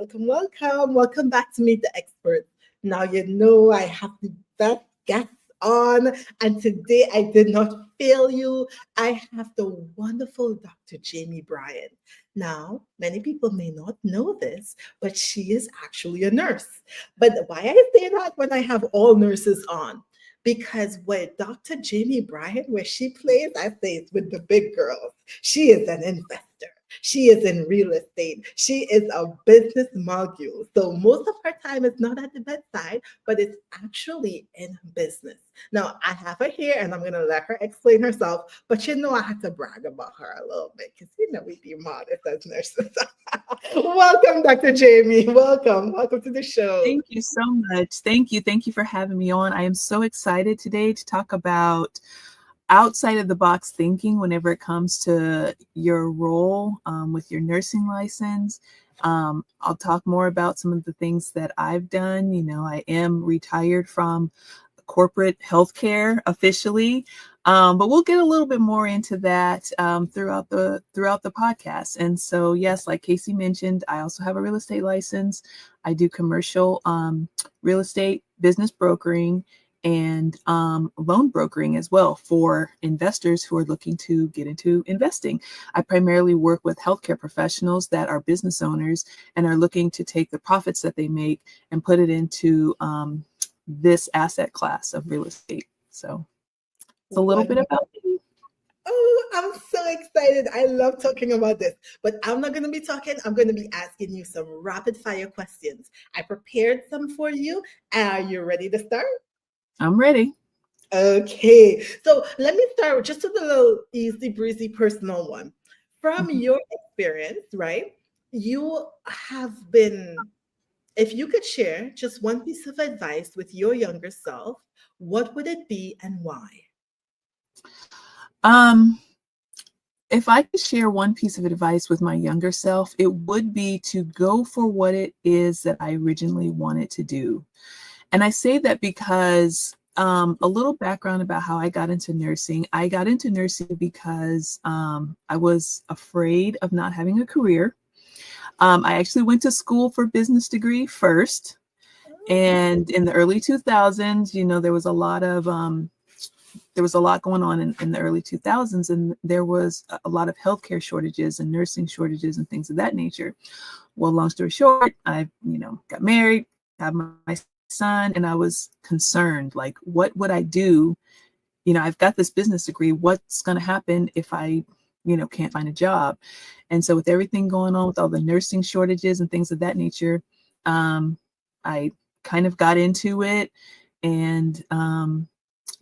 welcome, welcome. Welcome back to Meet the Experts. Now, you know I have the best guests on, and today I did not fail you. I have the wonderful Dr. Jami Bryant. Now, many people may not know this, but she is actually a nurse. But why I say that when I have all nurses on? Because with Dr. Jami Bryant, where she plays, I say it's with the big girls. She is an investor. She is in real estate. She is a business mogul. So most of her time is not at the bedside, but it's actually in business. Now, I have her here and I'm going to let her explain herself. But I had to brag about her a little bit because we be modest as nurses. Welcome, Dr. Jami. Welcome. Welcome to the show. Thank you so much. Thank you. Thank you for having me on. I am so excited today to talk about outside of the box thinking whenever it comes to your role with your nursing license. I'll talk more about some of the things that I've done. I am retired from corporate healthcare officially, but we'll get a little bit more into that throughout the podcast. And so, yes, like Casey mentioned, I also have a real estate license. I do commercial real estate business brokering and loan brokering as well for investors who are looking to get into investing. I primarily work with healthcare professionals that are business owners and are looking to take the profits that they make and put it into this asset class of real estate. So it's a little bit about me. Oh, I'm so excited. I love talking about this, but I'm not going to be talking. I'm going to be asking you some rapid fire questions. I prepared some for you. Are you ready to start? I'm ready. Okay, so let me start with just a little easy breezy personal one. From your experience, right? You have been, if you could share just one piece of advice with your younger self, what would it be and why? If I could share one piece of advice with my younger self, it would be to go for what it is that I originally wanted to do. And I say that because a little background about how I got into nursing. I got into nursing because I was afraid of not having a career. I actually went to school for business degree first. And in the early 2000s, there was a lot going on in the early 2000s, and there was a lot of healthcare shortages and nursing shortages and things of that nature. Well, long story short, I, got married, had my son, and I was concerned, like, what would I do? I've got this business degree. What's going to happen if I, can't find a job? And so with everything going on with all the nursing shortages and things of that nature, I kind of got into it and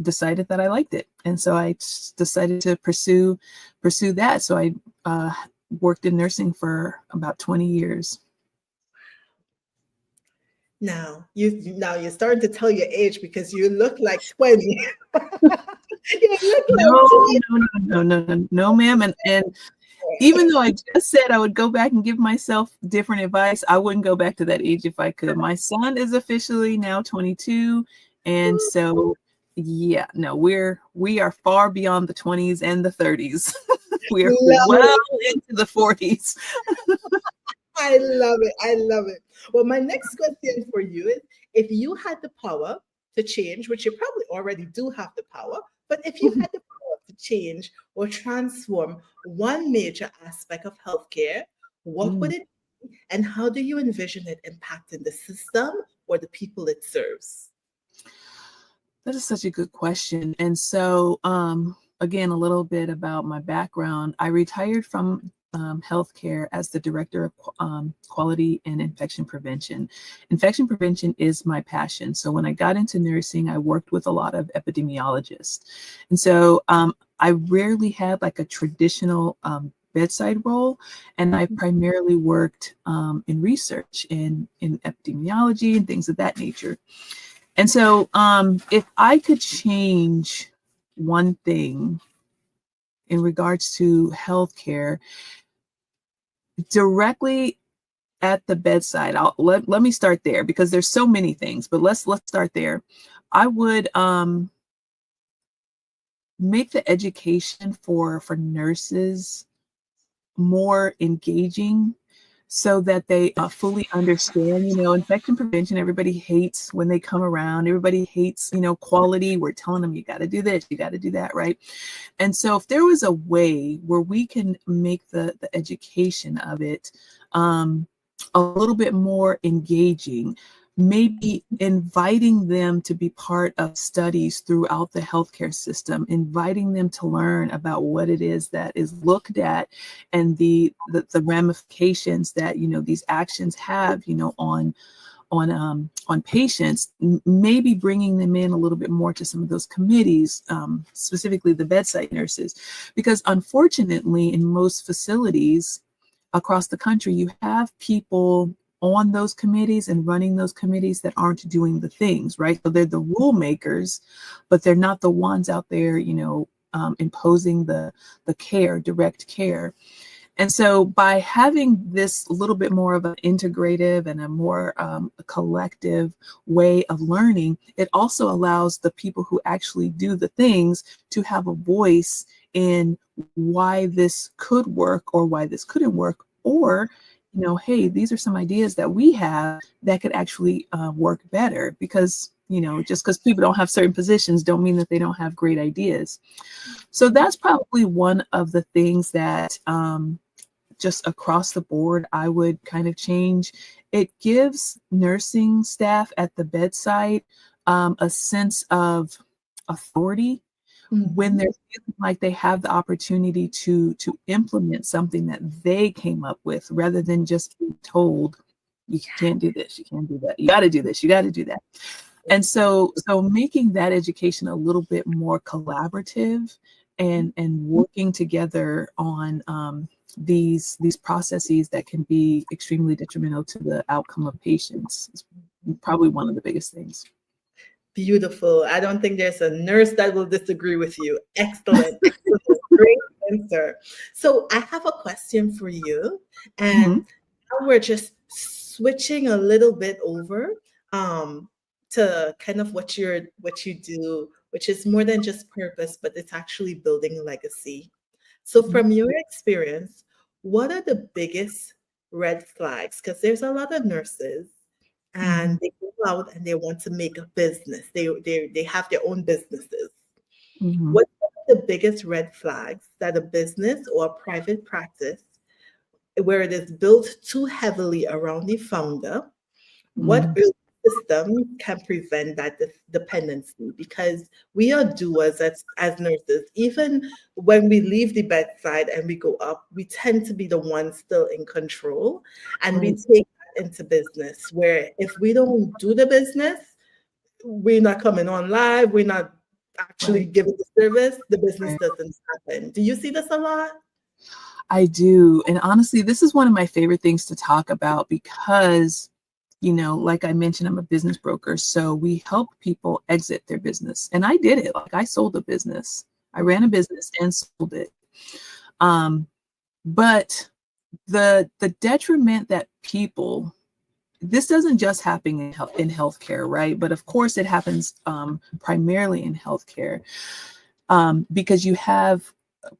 decided that I liked it. And so I decided to pursue that. So I worked in nursing for about 20 years. Now you're starting to tell your age because you look like 20. You look like No, ma'am. And even though I just said I would go back and give myself different advice, I wouldn't go back to that age if I could. My son is officially now 22. And so, yeah, no, we are far beyond the 20s and the 30s. We are well into the 40s. I love it. I love it. Well, my next question for you is, if you had the power to change, which you probably already do have the power, but if you had the power to change or transform one major aspect of healthcare, what would it be? And how do you envision it impacting the system or the people it serves? That is such a good question. And so, again, a little bit about my background. I retired from healthcare as the director of quality and infection prevention. Infection prevention is my passion. So when I got into nursing, I worked with a lot of epidemiologists. And so I rarely had like a traditional bedside role, and I primarily worked in research in epidemiology and things of that nature. And so if I could change one thing in regards to healthcare directly at the bedside, let me start there because there's so many things, but let's start there. I would make the education for nurses more engaging. so that they fully understand, infection prevention. Everybody hates when they come around. Everybody hates, quality. We're telling them, you got to do this, you got to do that, right? And so if there was a way where we can make the education of it a little bit more engaging, maybe inviting them to be part of studies throughout the healthcare system, inviting them to learn about what it is that is looked at and the ramifications that, these actions have, on patients, maybe bringing them in a little bit more to some of those committees, specifically the bedside nurses, because unfortunately in most facilities across the country, you have people on those committees and running those committees that aren't doing the things, right? So they're the rule makers, but they're not the ones out there, imposing the care, direct care. And so by having this little bit more of an integrative and a more a collective way of learning, it also allows the people who actually do the things to have a voice in why this could work or why this couldn't work, or hey, these are some ideas that we have that could actually work better, because just because people don't have certain positions don't mean that they don't have great ideas. So that's probably one of the things that just across the board I would kind of change. It gives nursing staff at the bedside a sense of authority when they're feeling like they have the opportunity to implement something that they came up with, rather than just being told, you can't do this, you can't do that, you got to do this, you got to do that. And so making that education a little bit more collaborative and working together on these processes that can be extremely detrimental to the outcome of patients is probably one of the biggest things. Beautiful. I don't think there's a nurse that will disagree with you. Excellent. Excellent. Great answer. So I have a question for you. And now we're just switching a little bit over to kind of what you do, which is more than just purpose, but it's actually building a legacy. So from your experience, what are the biggest red flags? Because there's a lot of nurses and they go out and they want to make a business. They have their own businesses. What are the biggest red flags that a business or a private practice, where it is built too heavily around the founder, what system can prevent that dependency? Because we are doers as nurses. Even when we leave the bedside and we go up, we tend to be the ones still in control, and we take that into business, where if we don't do the business, we're not coming on live, we're not actually giving the service, the business doesn't happen. Do you see this a lot? I do. And honestly, this is one of my favorite things to talk about because, like I mentioned, I'm a business broker. So we help people exit their business. And I did it. Like, I sold a business. I ran a business and sold it. But the detriment that people, this doesn't just happen in healthcare, right? But of course it happens primarily in healthcare, because you have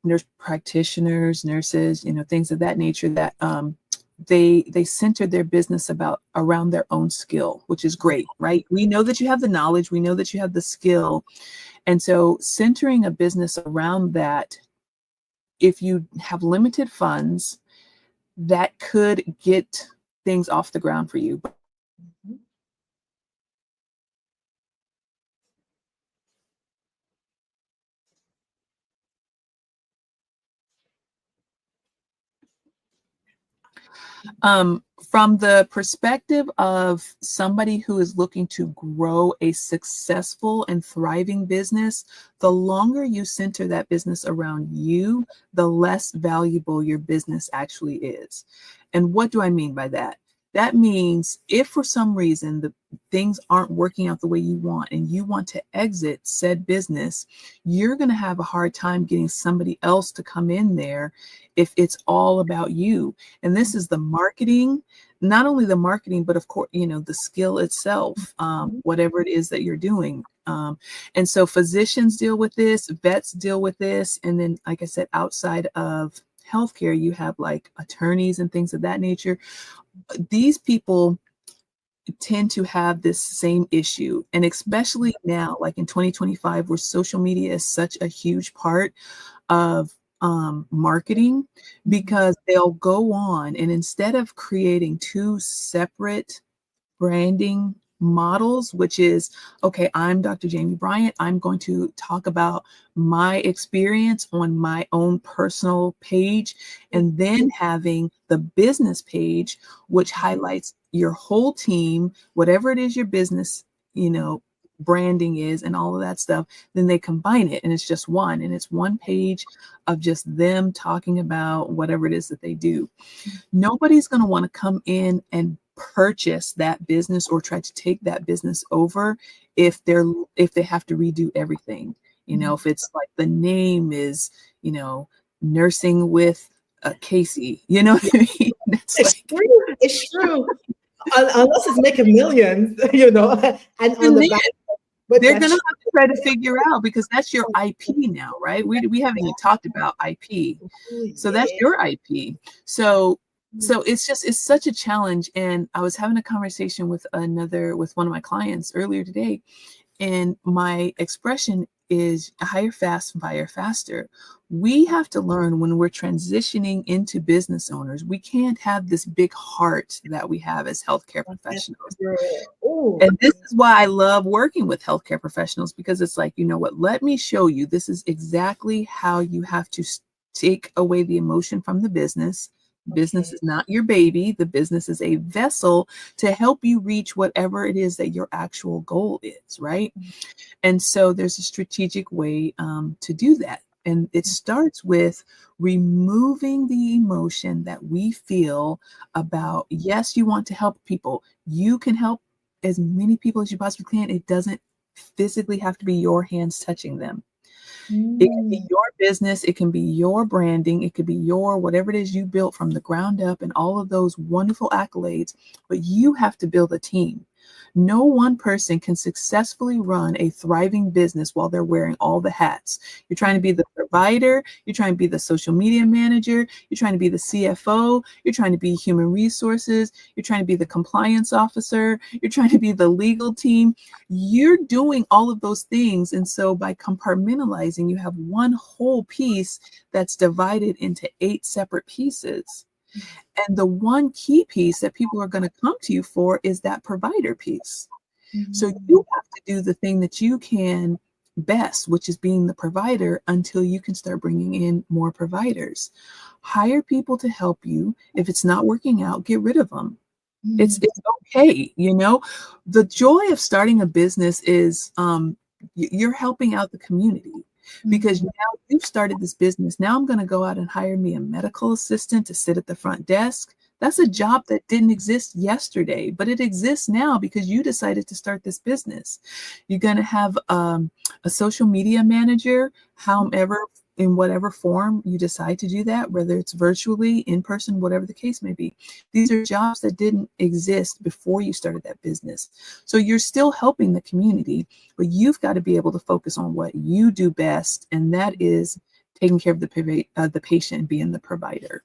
nurse practitioners, nurses, things of that nature that they center their business around their own skill, which is great, right? We know that you have the knowledge, we know that you have the skill. And so centering a business around that, if you have limited funds, that could get things off the ground for you. From the perspective of somebody who is looking to grow a successful and thriving business, the longer you center that business around you, the less valuable your business actually is. And what do I mean by that? That means if for some reason the things aren't working out the way you want and you want to exit said business, you're going to have a hard time getting somebody else to come in there if it's all about you. And this is the marketing, not only the marketing, but of course, the skill itself, whatever it is that you're doing. And so physicians deal with this, vets deal with this. And then, like I said, outside of healthcare, you have like attorneys and things of that nature. These people tend to have this same issue. And especially now, like in 2025, where social media is such a huge part of marketing, because they'll go on and instead of creating two separate branding models, which is, okay, I'm Dr. Jami Bryant. I'm going to talk about my experience on my own personal page, and then having the business page, which highlights your whole team, whatever it is your business, branding is and all of that stuff. Then they combine it and it's just one, and it's one page of just them talking about whatever it is that they do. Nobody's going to want to come in and purchase that business or try to take that business over if they have to redo everything. If it's like the name is, nursing with Casey, you know what I mean? It's true. It's true. Unless it's making millions, and on the And back, but they're that's going to have to try to figure out, because that's your IP now, right? We haven't even talked about IP. true. So that's your IP. So it's such a challenge. And I was having a conversation with one of my clients earlier today, and my expression is hire fast, fire faster. We have to learn, when we're transitioning into business owners, we can't have this big heart that we have as healthcare professionals. And this is why I love working with healthcare professionals, because it's like, you know what, let me show you, this is exactly how you have to take away the emotion from the business. Business is not your baby. The business is a vessel to help you reach whatever it is that your actual goal is, right? And so there's a strategic way to do that. And it starts with removing the emotion that we feel about, yes, you want to help people. You can help as many people as you possibly can. It doesn't physically have to be your hands touching them. It can be your business, it can be your branding, it could be your whatever it is you built from the ground up and all of those wonderful accolades, but you have to build a team. No one person can successfully run a thriving business while they're wearing all the hats. You're trying to be the provider, you're trying to be the social media manager, you're trying to be the CFO, you're trying to be human resources, you're trying to be the compliance officer, you're trying to be the legal team. You're doing all of those things. And so by compartmentalizing, you have one whole piece that's divided into 8 separate pieces. And the one key piece that people are going to come to you for is that provider piece. So you have to do the thing that you can best, which is being the provider, until you can start bringing in more providers. Hire people to help you. If it's not working out, get rid of them. It's okay. The joy of starting a business is you're helping out the community. Because now you've started this business. Now I'm going to go out and hire me a medical assistant to sit at the front desk. That's a job that didn't exist yesterday, but it exists now because you decided to start this business. You're going to have a social media manager, however, in whatever form you decide to do that, whether it's virtually, in person, whatever the case may be. These are jobs that didn't exist before you started that business. So you're still helping the community, but you've got to be able to focus on what you do best, and that is taking care of the patient and being the provider.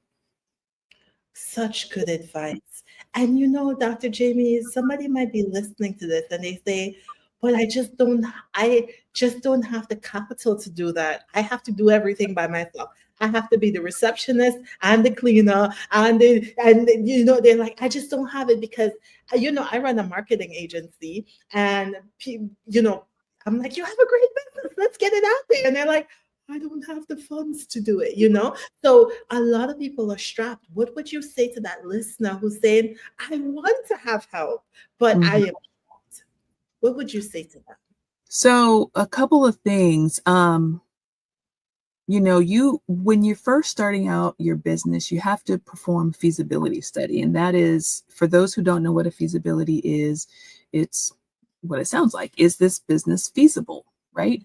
Such good advice. And Dr. Jamie, somebody might be listening to this and they say, but I just don't have the capital to do that. I have to do everything by myself. I have to be the receptionist and the cleaner they're like, I just don't have it because I run a marketing agency and I'm like, you have a great business. Let's get it out there. And they're like, I don't have the funds to do it. So a lot of people are strapped. What would you say to that listener who's saying, I want to have help, but I am not? What would you say to them? So a couple of things. When you're first starting out your business, you have to perform feasibility study. And that is, for those who don't know what a feasibility is, it's what it sounds like. Is this business feasible? Right.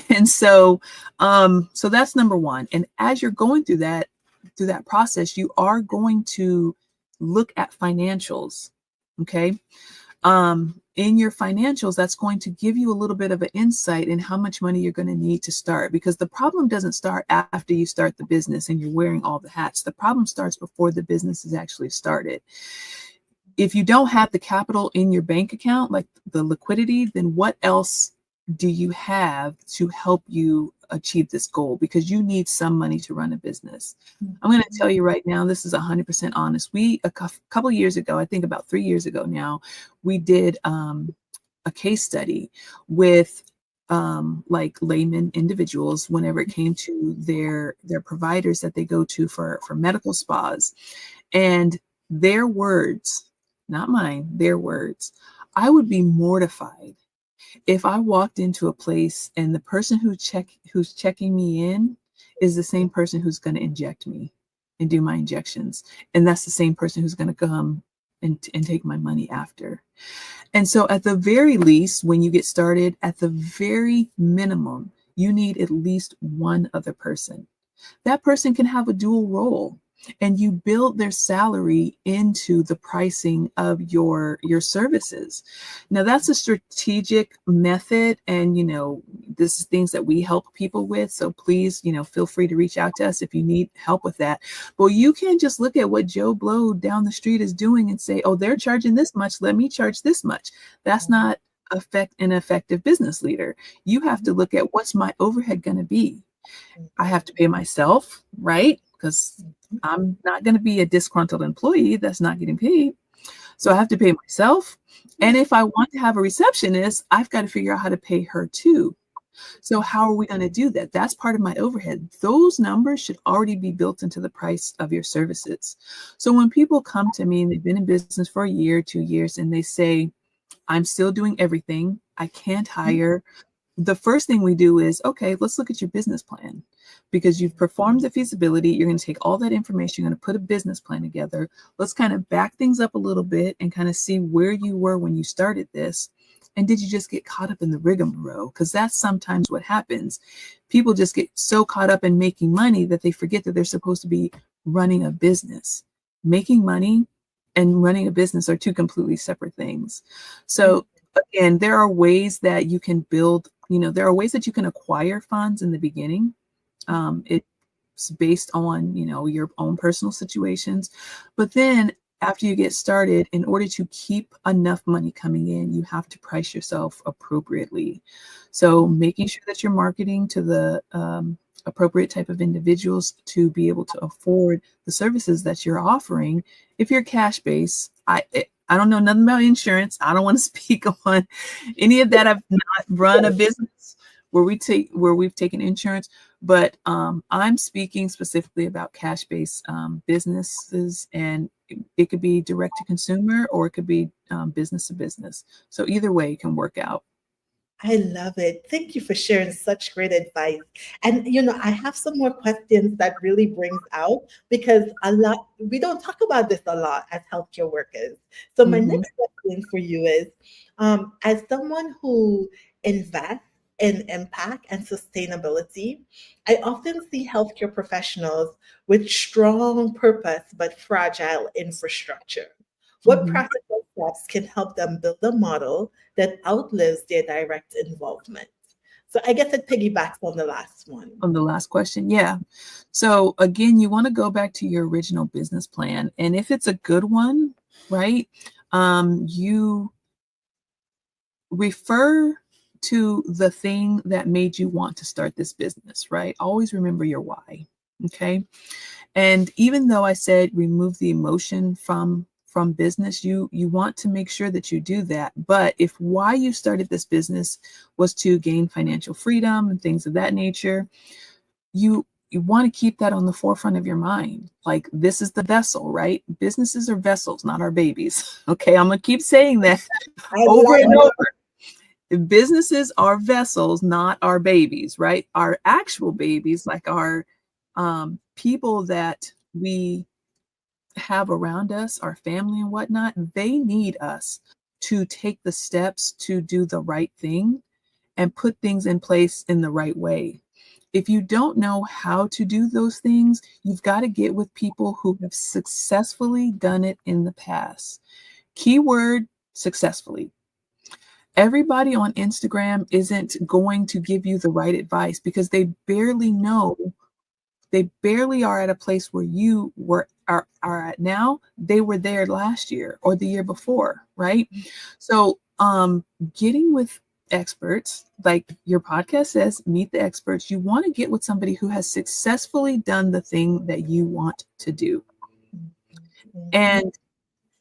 And so that's number one. And as you're going through that process, you are going to look at financials. Okay. in your financials, that's going to give you a little bit of an insight in how much money you're going to need to start, because the problem doesn't start after you start the business and you're wearing all the hats. The problem starts before the business is actually started. If you don't have the capital in your bank account, like the liquidity, then what else do you have to help you achieve this goal? Because you need some money to run a business. I'm going to tell you right now, this is 100% honest. We, a couple years ago, I think about 3 years ago now, we did a case study with like layman individuals whenever it came to their providers that they go to for medical spas. And their words, not mine, their words, I would be mortified if I walked into a place and the person who's checking me in is the same person who's going to inject me and do my injections. And that's the same person who's going to come and take my money after. And so at the very least, when you get started, at the very minimum, you need at least one other person. That person can have a dual role, and you build their salary into the pricing of your services. Now that's a strategic method, and this is things that we help people with, so please feel free to reach out to us if you need help with that. But you can't just look at what Joe Blow down the street is doing and say, oh, they're charging this much, let me charge this much. That's not an effective business leader. You have to look at, what's my overhead going to be? I have to pay myself, right? Because I'm not going to be a disgruntled employee that's not getting paid. So I have to pay myself. And if I want to have a receptionist, I've got to figure out how to pay her too. So how are we going to do that? That's part of my overhead. Those numbers should already be built into the price of your services. So when people come to me and they've been in business for a year, 2 years, and they say, I'm still doing everything, I can't hire, the first thing we do is, okay, let's look at your business plan, because you've performed the feasibility. You're going to take all that information, you're going to put a business plan together. Let's kind of back things up a little bit and kind of see where you were when you started this. And did you just get caught up in the rigmarole? Because that's sometimes what happens. People just get so caught up in making money that they forget that they're supposed to be running a business. Making money and running a business are two completely separate things. So again, there are ways that you can build, there are ways that you can acquire funds in the beginning. It's based on, your own personal situations. But then after you get started, in order to keep enough money coming in, you have to price yourself appropriately. So making sure that you're marketing to the appropriate type of individuals to be able to afford the services that you're offering. If you're cash based, I don't know nothing about insurance. I don't want to speak on any of that. I've not run a business where we've taken insurance, but I'm speaking specifically about cash-based businesses, and it could be direct to consumer or it could be business to business. So either way it can work out. I love it. Thank you for sharing such great advice. And I have some more questions that really brings out, because we don't talk about this a lot as healthcare workers. So my Mm-hmm. next question for you is, as someone who invests in impact and sustainability, I often see healthcare professionals with strong purpose but fragile infrastructure. What Mm-hmm. practical steps can help them build a model that outlives their direct involvement? So I guess it piggybacks on the last one. On the last question, yeah. So again, you want to go back to your original business plan, and if it's a good one, right, you refer to the thing that made you want to start this business, right? Always remember your why. Okay. And even though I said remove the emotion from business, you want to make sure that you do that. But if why you started this business was to gain financial freedom and things of that nature, you want to keep that on the forefront of your mind. Like, this is the vessel, right? Businesses are vessels, not our babies. Okay, I'm gonna keep saying that I over love and it. over. Businesses are vessels, not our babies, right? Our actual babies, like our people that we have around us, our family and whatnot, they need us to take the steps to do the right thing and put things in place in the right way. If you don't know how to do those things, you've got to get with people who have successfully done it in the past. Keyword successfully. Everybody on Instagram isn't going to give you the right advice because they barely are at a place where you are at now. They were there last year or the year before, right? So getting with experts, like your podcast says, meet the experts. You want to get with somebody who has successfully done the thing that you want to do. Mhm. And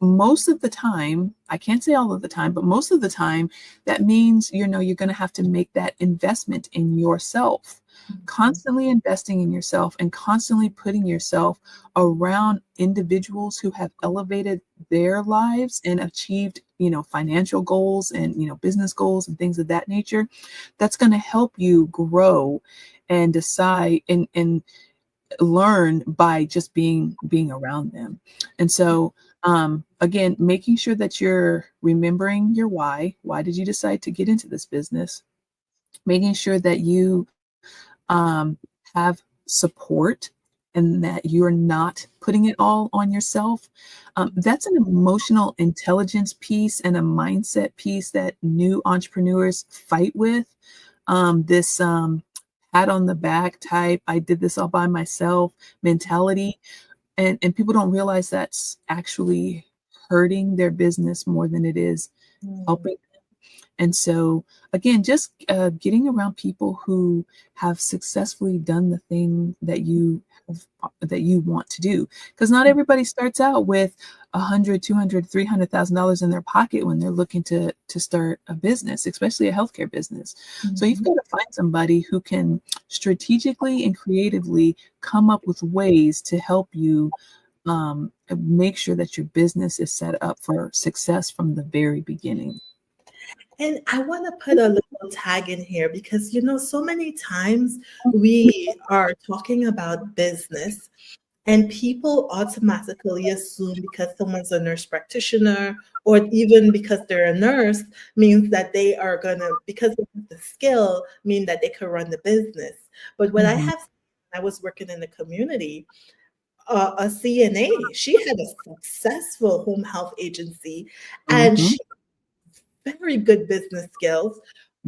most of the time, I can't say all of the time, but most of the time, that means, you're going to have to make that investment in yourself, constantly investing in yourself and constantly putting yourself around individuals who have elevated their lives and achieved, financial goals and, business goals and things of that nature. That's going to help you grow and decide and learn by just being around them. And so again, making sure that you're remembering your why did you decide to get into this business, making sure that you have support and that you're not putting it all on yourself. That's an emotional intelligence piece and a mindset piece that new entrepreneurs fight with. This pat on the back type, I did this all by myself mentality. And people don't realize that's actually hurting their business more than it is Mhm. helping. And so, again, just getting around people who have successfully done the thing that you want to do, because not everybody starts out with 100, 200, $300,000 in their pocket when they're looking to start a business, especially a healthcare business. So you've Mhm. got to find somebody who can strategically and creatively come up with ways to help you make sure that your business is set up for success from the very beginning. And I want to put a little tag in here because, so many times we are talking about business and people automatically assume because someone's a nurse practitioner or even because they're a nurse means that they are going to, because of the skill, mean that they could run the business. But what I Mhm, have, I was working in the community, a CNA, she had a successful home health agency and mhm, she very good business skills.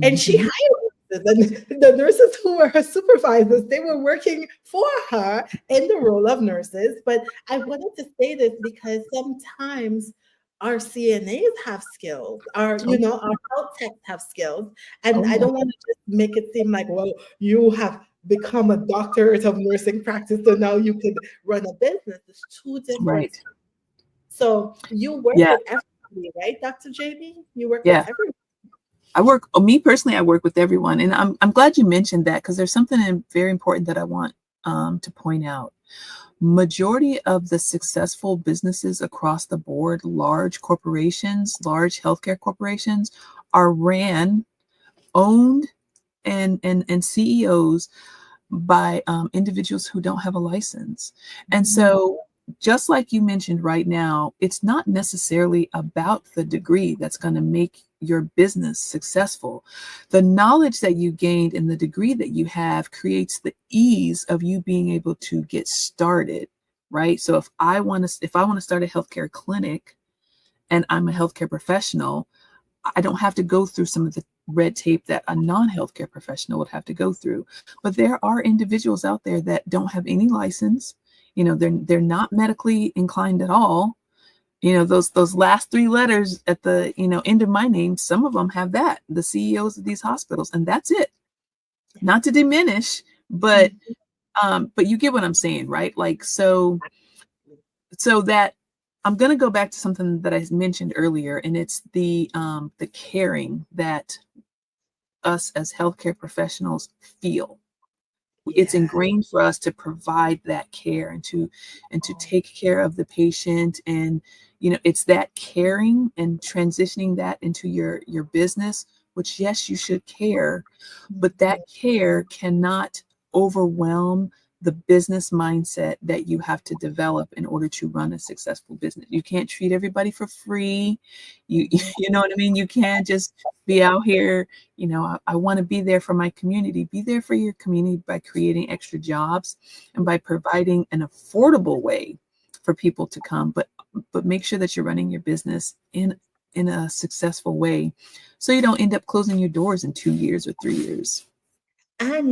And she mhm. hired nurses, and the nurses who were her supervisors, they were working for her in the role of nurses. But I wanted to say this because sometimes our CNAs have skills, Oh, our health techs have skills. And oh I yeah, don't want to just make it seem like, well, you have become a doctorate of nursing practice, so now you could run a business. It's two different. right. So you work Yeah, with everybody, right, Dr. Jamie? You work with yeah. everyone. Me personally, I work with everyone, and I'm glad you mentioned that because there's something very important that I want to point out. Majority of the successful businesses across the board, large corporations, large healthcare corporations, are ran, owned, and CEOs by individuals who don't have a license. And Mhm. so, just like you mentioned right now, it's not necessarily about the degree that's going to make your business successful. The knowledge that you gained and the degree that you have creates the ease of you being able to get started, right? So if I want to start a healthcare clinic and I'm a healthcare professional, I don't have to go through some of the red tape that a non-healthcare professional would have to go through. But there are individuals out there that don't have any license. They're not medically inclined at all. Those last three letters at the end of my name, some of them have that, the CEOs of these hospitals, and that's it. Not to diminish, Mhm. but you get what I'm saying, right? Like so that I'm going to go back to something that I mentioned earlier, and it's the caring that us as healthcare professionals feel. It's Yeah. ingrained for us to provide that care and to take care of the patient. And it's that caring and transitioning that into your business, which, yes, you should care, but that Mhm. care cannot overwhelm the business mindset that you have to develop in order to run a successful business. You can't treat everybody for free. You Mhm. you know what I mean? You can't just be out here, I want to be there for my community. Be there for your community by creating extra jobs and by providing an affordable way for people to come, but make sure that you're running your business in a successful way, so you don't end up closing your doors in 2 years or 3 years. And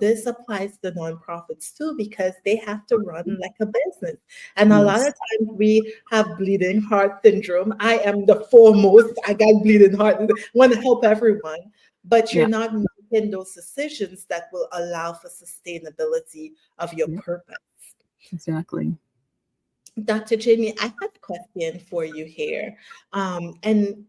this applies to nonprofits too, because they have to run like a business. And a lot of Yes. times we have bleeding heart syndrome. I am the foremost. I got bleeding heart. Want to help everyone, but you're Yeah. not making those decisions that will allow for sustainability of your Yeah. purpose. Exactly. Dr. Jamie, I have a question for you here. And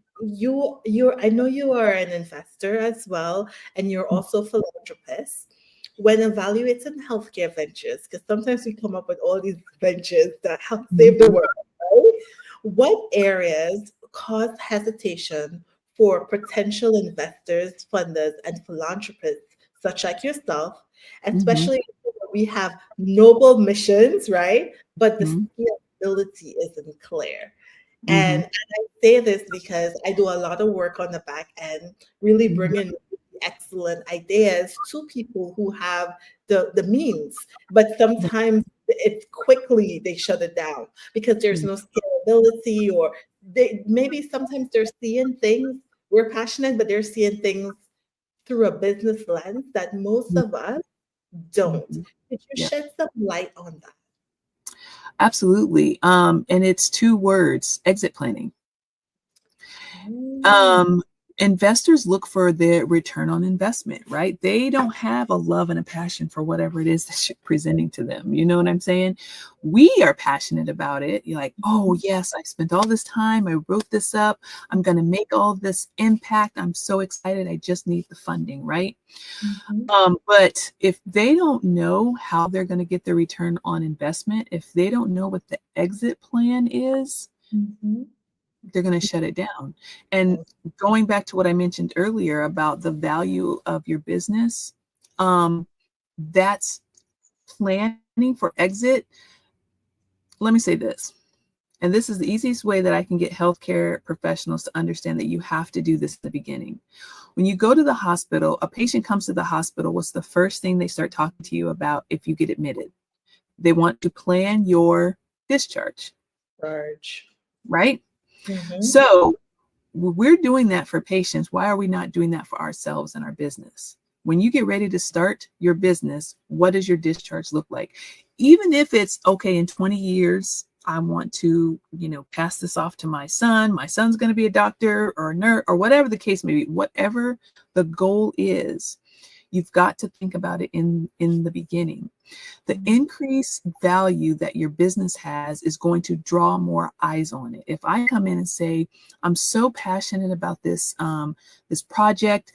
I know you are an investor as well, and you're also a philanthropist. When evaluating healthcare ventures, because sometimes we come up with all these ventures that help save the Mhm. world, right? What areas cause hesitation for potential investors, funders, and philanthropists, such like yourself, Mhm. especially when we have noble missions, right? But the Mhm. scalability isn't clear. And Mhm. I say this because I do a lot of work on the back end, really Mhm. bringing excellent ideas to people who have the means. But sometimes it's quickly they shut it down because there's Yeah. no scalability, or they maybe sometimes they're seeing things. We're passionate, but they're seeing things through a business lens that most of us don't. Mhm. Could you Yeah. shed some light on that? Absolutely. And it's two words: exit planning. Mm, Um, Investors look for the return on investment, right? They don't have a love and a passion for whatever it is that you're presenting to them. You know what I'm saying? We are passionate about it. You're like, oh, yes, I spent all this time. I wrote this up. I'm going to make all this impact. I'm so excited. I just need the funding, right? mhm, But if they don't know how they're going to get the return on investment, if they don't know what the exit plan is, mhm. they're going to shut it down. And going back to what I mentioned earlier about the value of your business, um, that's planning for exit. Let me say this, and this is the easiest way that I can get healthcare professionals to understand that you have to do this at the beginning. When you go to the hospital, a patient comes to the hospital, what's the first thing they start talking to you about if you get admitted? They want to plan your discharge, Charge. right? Mhm. So we're doing that for patients. Why are we not doing that for ourselves and our business? When you get ready to start your business, what does your discharge look like? Even if it's okay, in 20 years, I want to, pass this off to my son. My son's going to be a doctor or a nurse or whatever the case may be, whatever the goal is, you've got to think about it in the beginning. The Mhm. increased value that your business has is going to draw more eyes on it. If I come in and say, I'm so passionate about this project,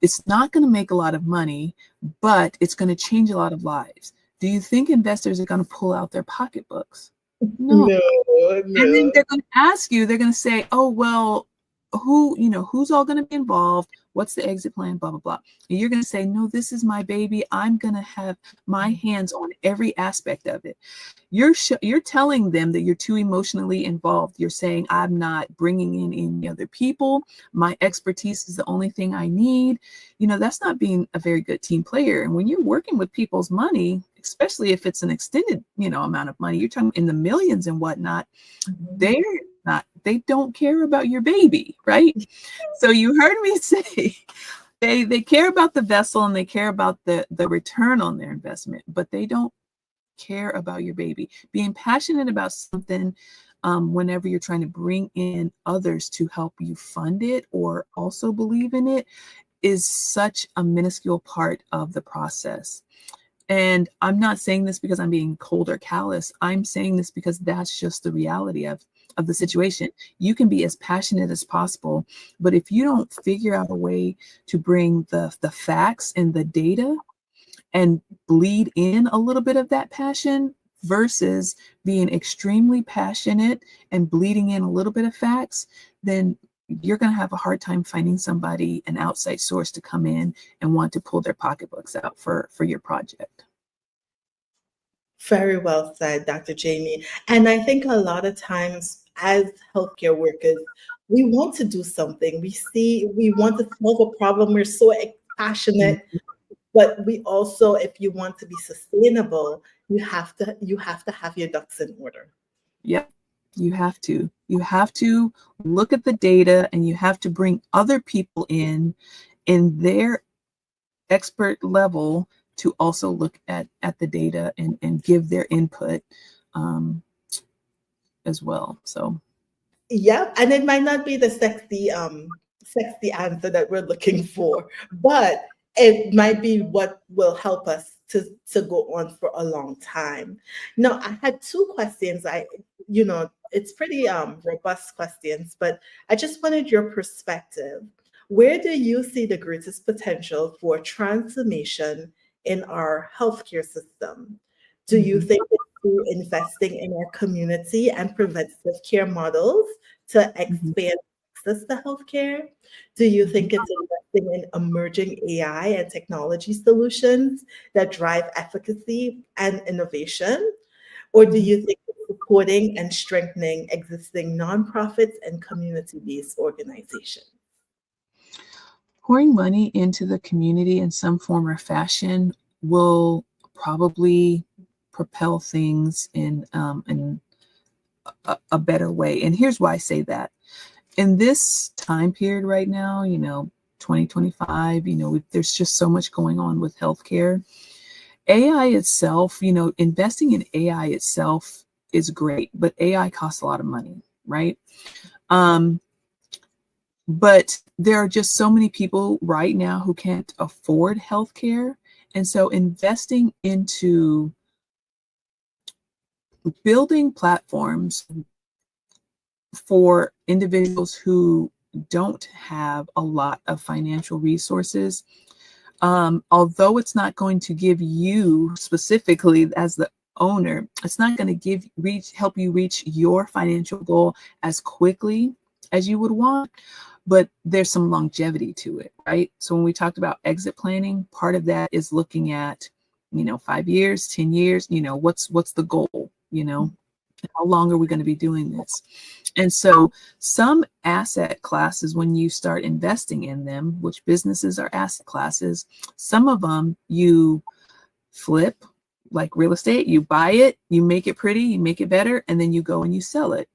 it's not going to make a lot of money, but it's going to change a lot of lives. Do you think investors are going to pull out their pocketbooks? No. No, And then no. they're going to ask you, they're going to say, oh, well, who's all going to be involved? What's the exit plan? Blah, blah, blah. And you're going to say, no, this is my baby. I'm going to have my hands on every aspect of it. You're telling them that you're too emotionally involved. You're saying, I'm not bringing in any other people. My expertise is the only thing I need. That's not being a very good team player. And when you're working with people's money, especially if it's an extended, amount of money, you're talking in the millions and whatnot, Mhm. they're they don't care about your baby, right? So you heard me say they care about the vessel and they care about the return on their investment, but they don't care about your baby. Being passionate about something, whenever you're trying to bring in others to help you fund it or also believe in it, is such a minuscule part of the process. And I'm not saying this because I'm being cold or callous. I'm saying this because that's just the reality of the situation. You can be as passionate as possible, but if you don't figure out a way to bring the facts and the data and bleed in a little bit of that passion versus being extremely passionate and bleeding in a little bit of facts, then you're going to have a hard time finding somebody, an outside source, to come in and want to pull their pocketbooks out for your project. Very well said, Dr. Jamie. And I think a lot of times as healthcare workers, we want to do something. We want to solve a problem. We're so passionate, Mhm. but we also, if you want to be sustainable, you have to have your ducks in order. Yep. You have to. You have to look at the data, and you have to bring other people in their expert level to also look at the data and give their input um, as well. So Yep, and it might not be the sexy answer that we're looking for, but it might be what will help us to go on for a long time. Now, I had two questions. It's pretty robust questions, but I just wanted your perspective. Where do you see the greatest potential for transformation in our healthcare system? Do you mhm, think it's through investing in our community and preventative care models to mhm, expand access to healthcare? Do you mhm. think it's investing in emerging AI and technology solutions that drive efficacy and innovation? Or do Mhm. you think it's supporting and strengthening existing nonprofits and community-based organizations? Pouring money into the community in some form or fashion will probably propel things in a better way. And here's why I say that. In this time period right now, 2025, there's just so much going on with healthcare. AI itself, investing in AI itself is great, but AI costs a lot of money, right? Um, but there are just so many people right now who can't afford healthcare. And so investing into building platforms for individuals who don't have a lot of financial resources, although it's not going to give you specifically as the owner, it's not going to help you reach your financial goal as quickly as you would want, but there's some longevity to it, right? So when we talked about exit planning, part of that is looking at, 5 years, 10 years, what's the goal, how long are we going to be doing this? And so some asset classes, when you start investing in them, which businesses are asset classes, some of them you flip, like real estate, you buy it, you make it pretty, you make it better, and then you go and you sell it.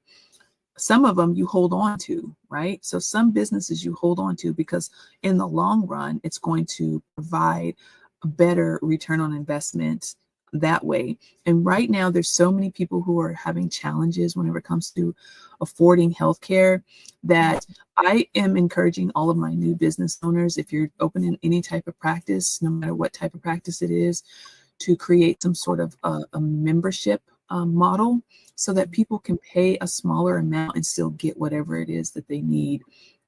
Some of them you hold on to, right? So some businesses you hold on to because in the long run, it's going to provide a better return on investment that way. And right now, there's so many people who are having challenges whenever it comes to affording healthcare that I am encouraging all of my new business owners, if you're opening any type of practice, no matter what type of practice it is, to create some sort of a membership model so that people can pay a smaller amount and still get whatever it is that they need,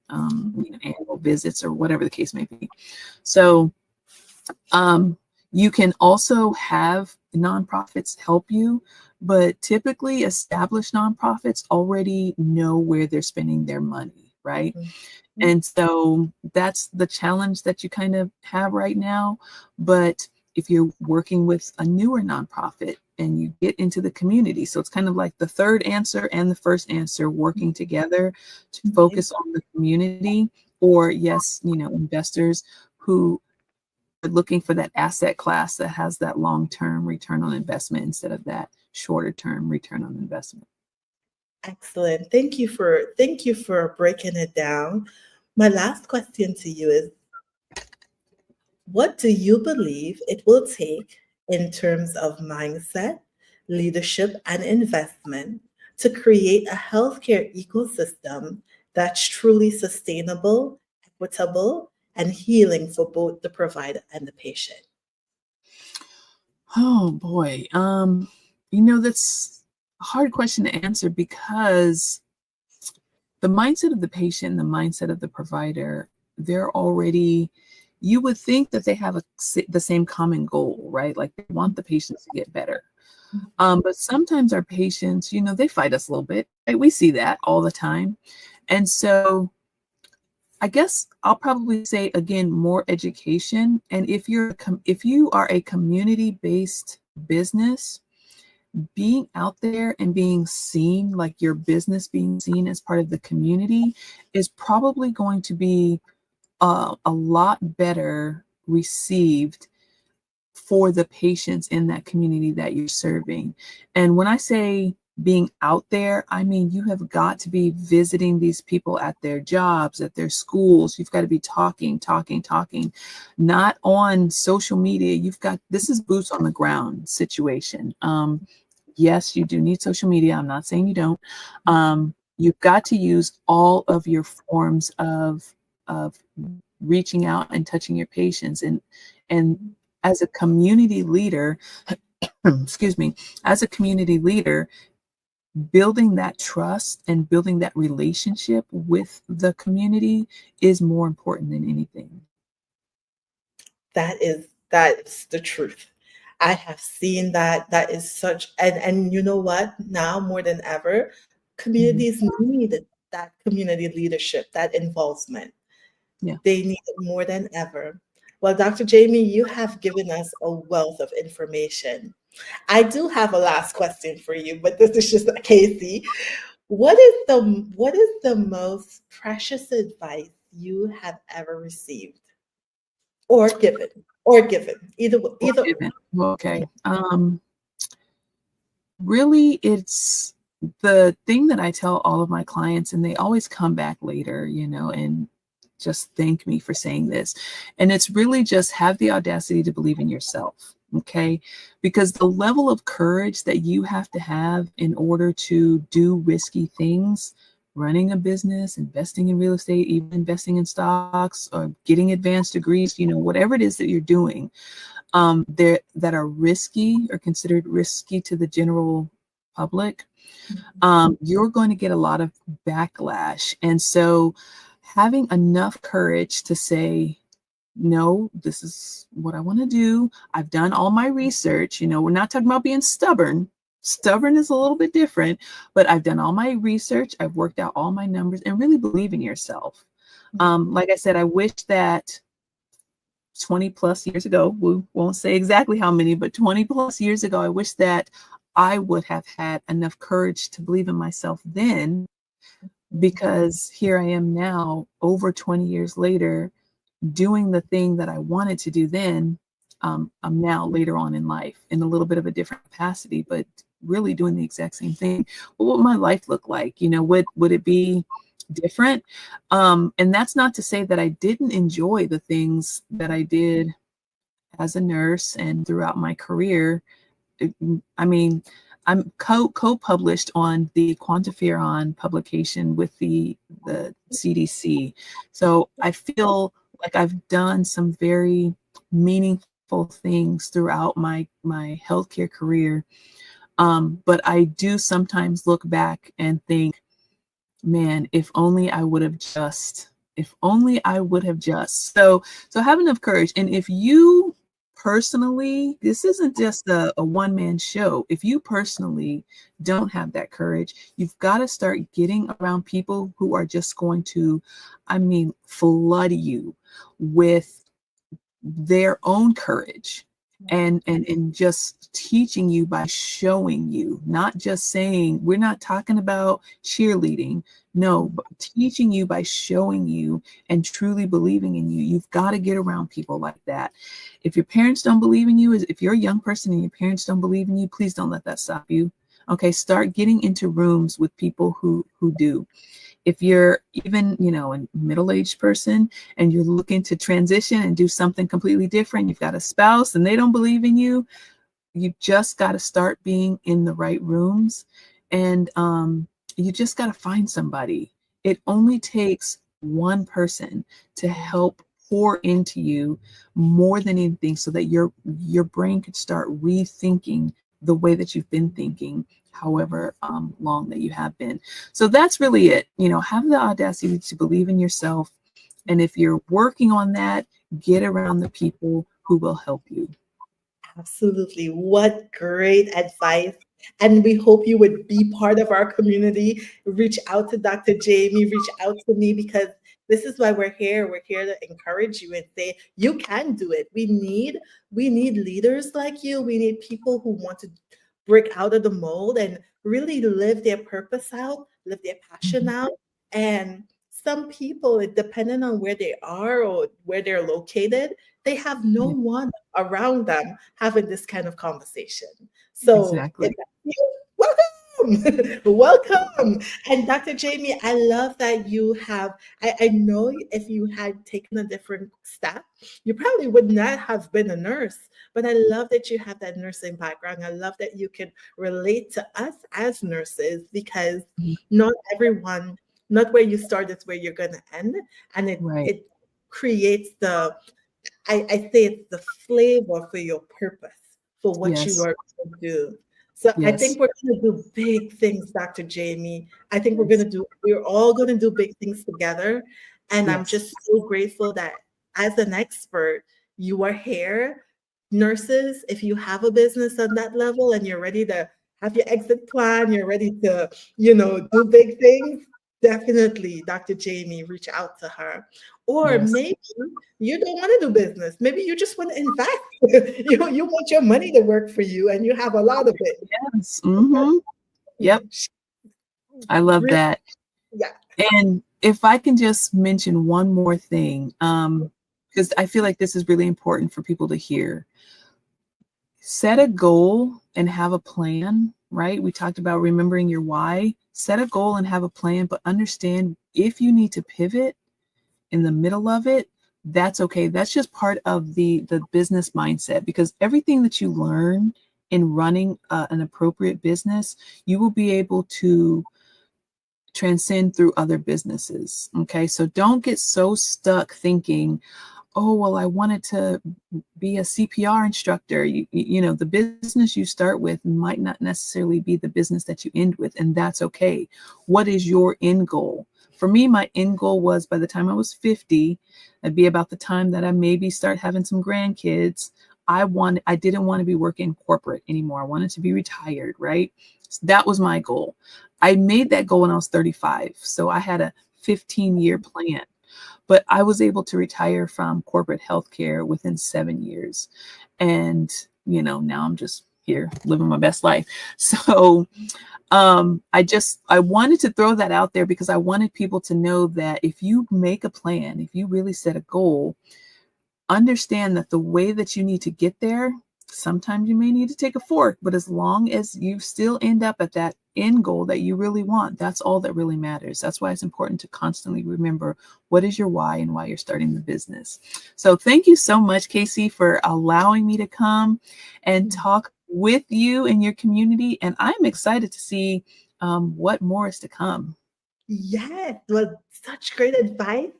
annual visits or whatever the case may be. So you can also have nonprofits help you, but typically established nonprofits already know where they're spending their money, right? Mhm. And so that's the challenge that you kind of have right now. But if you're working with a newer nonprofit and you get into the community, so it's kind of like the third answer and the first answer working together to Okay. focus on the community, or yes, investors who are looking for that asset class that has that long-term return on investment instead of that shorter term return on investment. Excellent. Thank you for breaking it down. My last question to you is, what do you believe it will take in terms of mindset, leadership, and investment to create a healthcare ecosystem that's truly sustainable, equitable, and healing for both the provider and the patient? Oh boy. That's a hard question to answer because the mindset of the patient, the mindset of the provider, they're already, you would think that they have the same common goal, right? Like they want the patients to get better. But sometimes our patients, they fight us a little bit, right? We see that all the time. And so I guess I'll probably say again, more education. And if you are a community-based business, being out there and being seen, like your business being seen as part of the community, is probably going to be a lot better received for the patients in that community that you're serving. And when I say being out there. I mean, you have got to be visiting these people at their jobs, at their schools. You've got to be talking, talking, talking, not on social media. You've got, this is boots on the ground situation. Yes, you do need social media. I'm not saying you don't. You've got to use all of your forms of reaching out and touching your patients. And as a community leader, excuse me, as a community leader, building that trust and building that relationship with the community is more important than anything. That's the truth. I have seen that. That is such, and you know what? Now more than ever, Mhm. communities need that community leadership, that involvement. Yeah. They need it more than ever. Well, Dr. Jamie, you have given us a wealth of information. I do have a last question for you, but this is just a Casey. What is the most precious advice you have ever received or given? Or Either. given. Okay. Really, it's the thing that I tell all of my clients, and they always come back later, and just thank me for saying this. And it's really just have the audacity to believe in yourself. Okay. Because the level of courage that you have to have in order to do risky things, running a business, investing in real estate, even investing in stocks or getting advanced degrees, whatever it is that you're doing, there that are risky or considered risky to the general public, you're going to get a lot of backlash. And so having enough courage to say, no, this is what I want to do. I've done all my research. We're not talking about being stubborn. Stubborn is a little bit different, but I've done all my research. I've worked out all my numbers and really believe in yourself. Like I said, I wish that 20 plus years ago, we won't say exactly how many, but 20 plus years ago, I wish that I would have had enough courage to believe in myself then, because here I am now, over 20 years later, doing the thing that I wanted to do then. I'm now later on in life in a little bit of a different capacity, but really doing the exact same thing. What would my life look like? Would it be different? And that's not to say that I didn't enjoy the things that I did as a nurse and throughout my career. I mean, I'm co-published on the quantiferon publication with the CDC. So I feel like I've done some very meaningful things throughout my healthcare career. But I do sometimes look back and think, man, if only I would have just. So have enough courage. And if you personally, this isn't just a one-man show. If you personally don't have that courage, you've got to start getting around people who are just going to, I mean, flood you with their own courage, and just teaching you by showing you, not just saying. We're not talking about cheerleading, no, but teaching you by showing you and truly believing in you. You've got to get around people like that. If your parents don't believe in you, if you're a young person and your parents don't believe in you, please don't let that stop you. Okay, start getting into rooms with people who do. If you're even, a middle-aged person and you're looking to transition and do something completely different, you've got a spouse and they don't believe in you, you just got to start being in the right rooms. And you just got to find somebody. It only takes one person to help pour into you more than anything, so that your brain could start rethinking the way that you've been thinking, however long that you have been. So that's really it. Have the audacity to believe in yourself. And if you're working on that, get around the people who will help you. Absolutely. What great advice. And we hope you would be part of our community. Reach out to Dr. Jamie, reach out to me, because this is why we're here. We're here to encourage you and say you can do it. We need leaders like you. We need people who want to break out of the mold and really live their purpose out, live their passion Mhm. out. And some people, depending on where they are or where they're located, they have no Yeah, one around them having this kind of conversation. So if exactly. that's you, welcome. Welcome. And Dr. Jamie, I love that you have, I know if you had taken a different step, you probably would not have been a nurse, but I love that you have that nursing background. I love that you can relate to us as nurses because Mhm. not everyone, not where you start is where you're going to end. And Right. it creates I say it's the flavor for your purpose, for what you Yes. are going to do. So I Yes. think we're going to do big things, Dr. Jamie. I think Yes. we're all going to do big things together. And I'm Yes. just so grateful that as an expert, you are here. Nurses, if you have a business on that level and you're ready to have your exit plan, you're ready to, do big things, definitely, Dr. Jamie, reach out to her. Or Yes. maybe you don't want to do business. Maybe you just want to invest. You want your money to work for you and you have a lot of it. Yes. Mm-hmm. Yep. I love Really, that. yeah. And if I can just mention one more thing, because I feel like this is really important for people to hear. Set a goal and have a plan, right? We talked about remembering your why. Set a goal and have a plan, but understand if you need to pivot in the middle of it, that's okay. That's just part of the business mindset because everything that you learn in running an appropriate business, you will be able to transcend through other businesses. Okay. So don't get so stuck thinking, oh, well, I wanted to be a CPR instructor. The business you start with might not necessarily be the business that you end with, and that's okay. What is your end goal? For me, my end goal was by the time I was 50, that'd be about the time that I maybe start having some grandkids. I didn't want to be working corporate anymore. I wanted to be retired, right? So that was my goal. I made that goal when I was 35. So I had a 15-year plan, but I was able to retire from corporate healthcare within 7 years. And, now I'm just here living my best life. So I wanted to throw that out there because I wanted people to know that if you make a plan, if you really set a goal, understand that the way that you need to get there, sometimes you may need to take a fork, but as long as you still end up at that end goal that you really want, that's all that really matters. That's why it's important to constantly remember what is your why and why you're starting the business. So thank you so much, Casey, for allowing me to come and talk with you and your community. And I'm excited to see what more is to come. Yes, well, such great advice.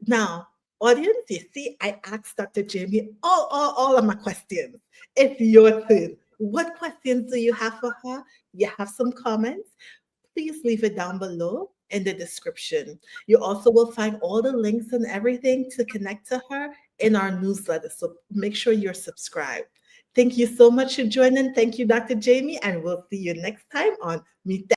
Now, audience, you see, I asked Dr. Jamie all of my questions. It's your turn. What questions do you have for her? You have some comments? Please leave it down below in the description. You also will find all the links and everything to connect to her in our newsletter. So make sure you're subscribed. Thank you so much for joining. Thank you, Dr. Jamie, and we'll see you next time on Meet the